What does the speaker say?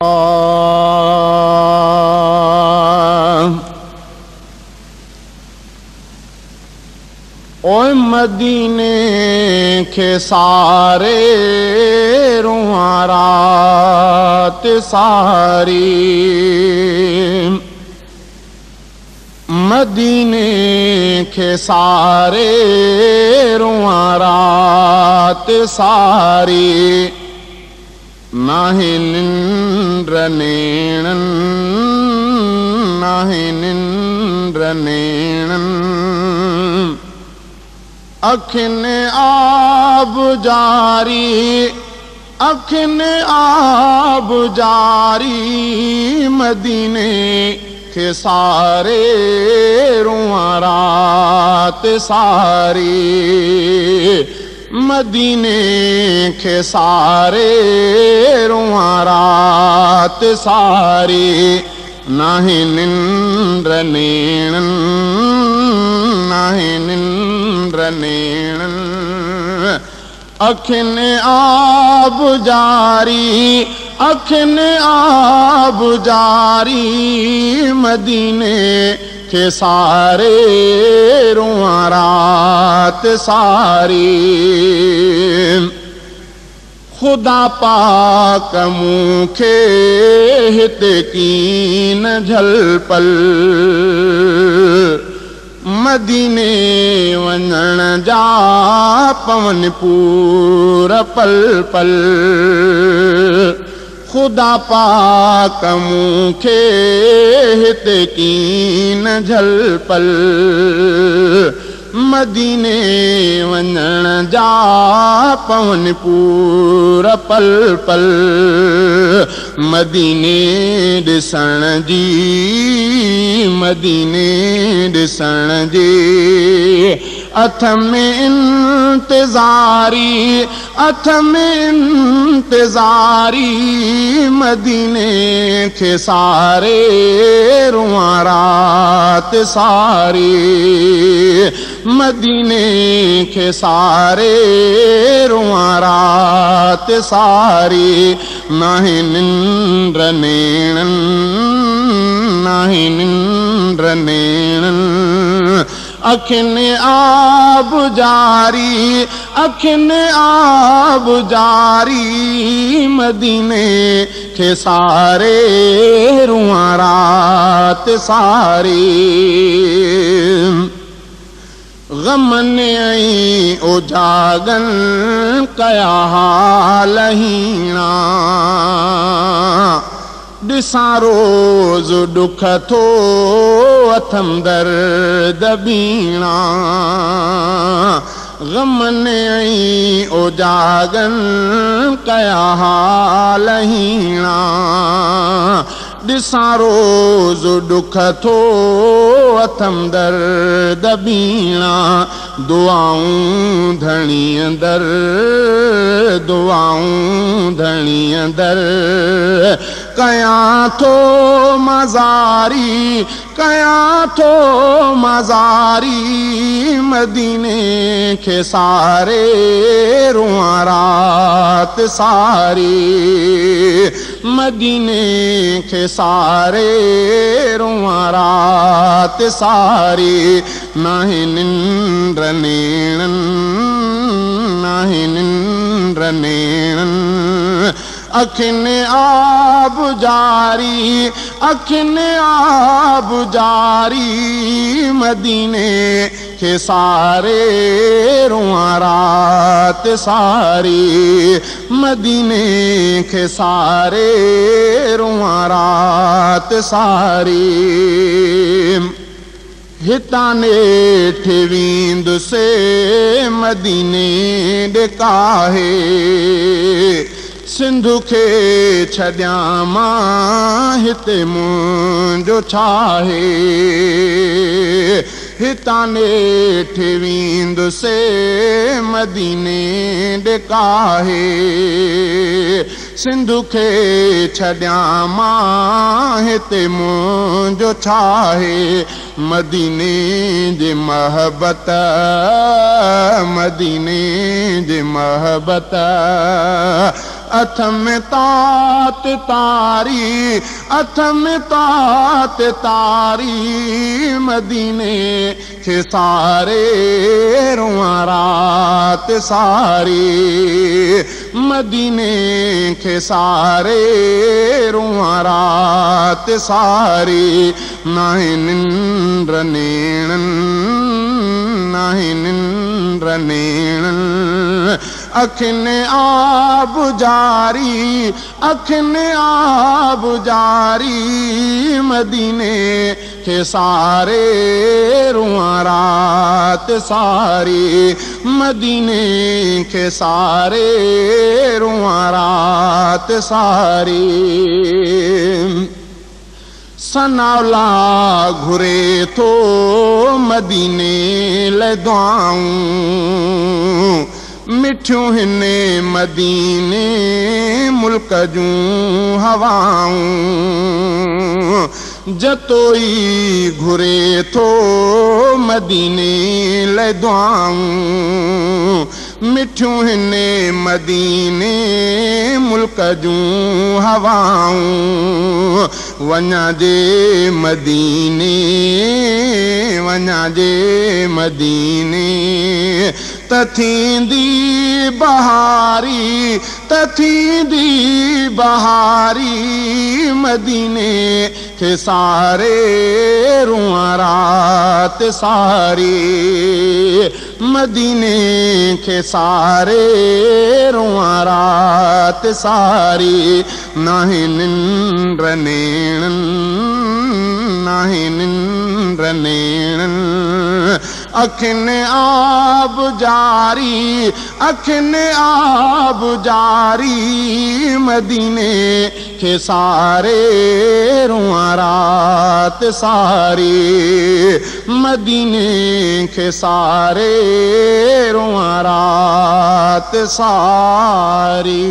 ओए मदीने के सारे रुआं रात सारी, मदीने के सारे रुआं रात सारी, नाहे निंद्र नेणन नाहे निंद्र नेणन, अखिन आब जारी अखिन आब जारी, मदीने के सारे रुआं रात सारी, मदीने के सारे रुआं रात सारी, नाहे निंद्र नेणन नाहे निंद्र नेणन, अखिन आब जारी अखिन आब जारी, मदीने के सारे रुआं रात सारी, खुदा पाक मूंखे हिते कीन झलपल, मदीने वञण जा पवन पूर पल पल, खुदा पाक मूंखे हिते कीन झलपल, मदीने वञण जा पवन पूर पल पल, मदीने ॾिसण जी मदीने ॾिसण जी, अथ में इंतज़ारी अथ में इंतज़ारी, मदीने के सारे रुआं रात सारी, मदीने के सारे रुआं रात सारी, नाहे निंद्र नेणन नाहे निंद्र नेणन, अखिन आब जारी अखिन आब जारी, मदीने के सारे रुआं रात सारी, गमन ऐं उजागन कया हाल हीणा, ॾिसां रोज़ ॾुख थो अथम दर्द बीणा, गमन ऐं उजागन कया हाल हीणा, ॾिसां रोज़ ॾुख थो अथम दर्द बीणा, दुआऊं धणीअ दर दुआऊं धणीअ दर, कयां थो मज़ारी कयां थो मज़ारी, मदीने के सारे रुआं रात सारी, मदीने के सारे रुआं रात सारी, नाहे निंद्र नेणन नाहे निंद्र नेणन, अखिन आब जारी अखिन आब जारी, मदीने के सारे रुआं रात सारी, मदीने के सारे रुआं रात सारी, हितां नेठि वींदुसे मदीने ॾेकाहे, सिंधु खे छॾियां मां हिते मुंहिंजो छाहे, हितां नेठि वींदुसे मदीने ॾेकाहे, सिंधु खे छॾियां मां हिते मुंहिंजो छाहे, मदीने जी महबत मदीने जी महबत अथ में तात तारी अथ में तात तारी मदीने के सारे रुआं रात सारी मदीने के सारे रुआं रात सारी नाहि निंद्र नेणन नाहि निंद्र नेणन अखिने आब जारी अखिने आब जारी मदीने के सारे रुआं रात सारी मदीने के सारे रुआं रात सारी सनावला घुरे तो मदीने ले दुआऊं मिठियूं हिने मदीने मुल्क जूं हवाऊं जतोई घुरे थो मदीने ले दुआऊं मिठियूं हिने मदीने मुल्क जूं हवाऊं वञा जे मदीने वञा जे मदीने त थींदी बहारी त थींदी बहारी मदीने के सारे रुआं रात सारी मदीने के सारे रुआं रात सारी नाहि निंद्र नेणन नाहि निंद्र नेणन अखिने आब जारी अखिने आब जारी मदीने के सारे रुआं रात सारी मदीने के सारे रुआं रात सारी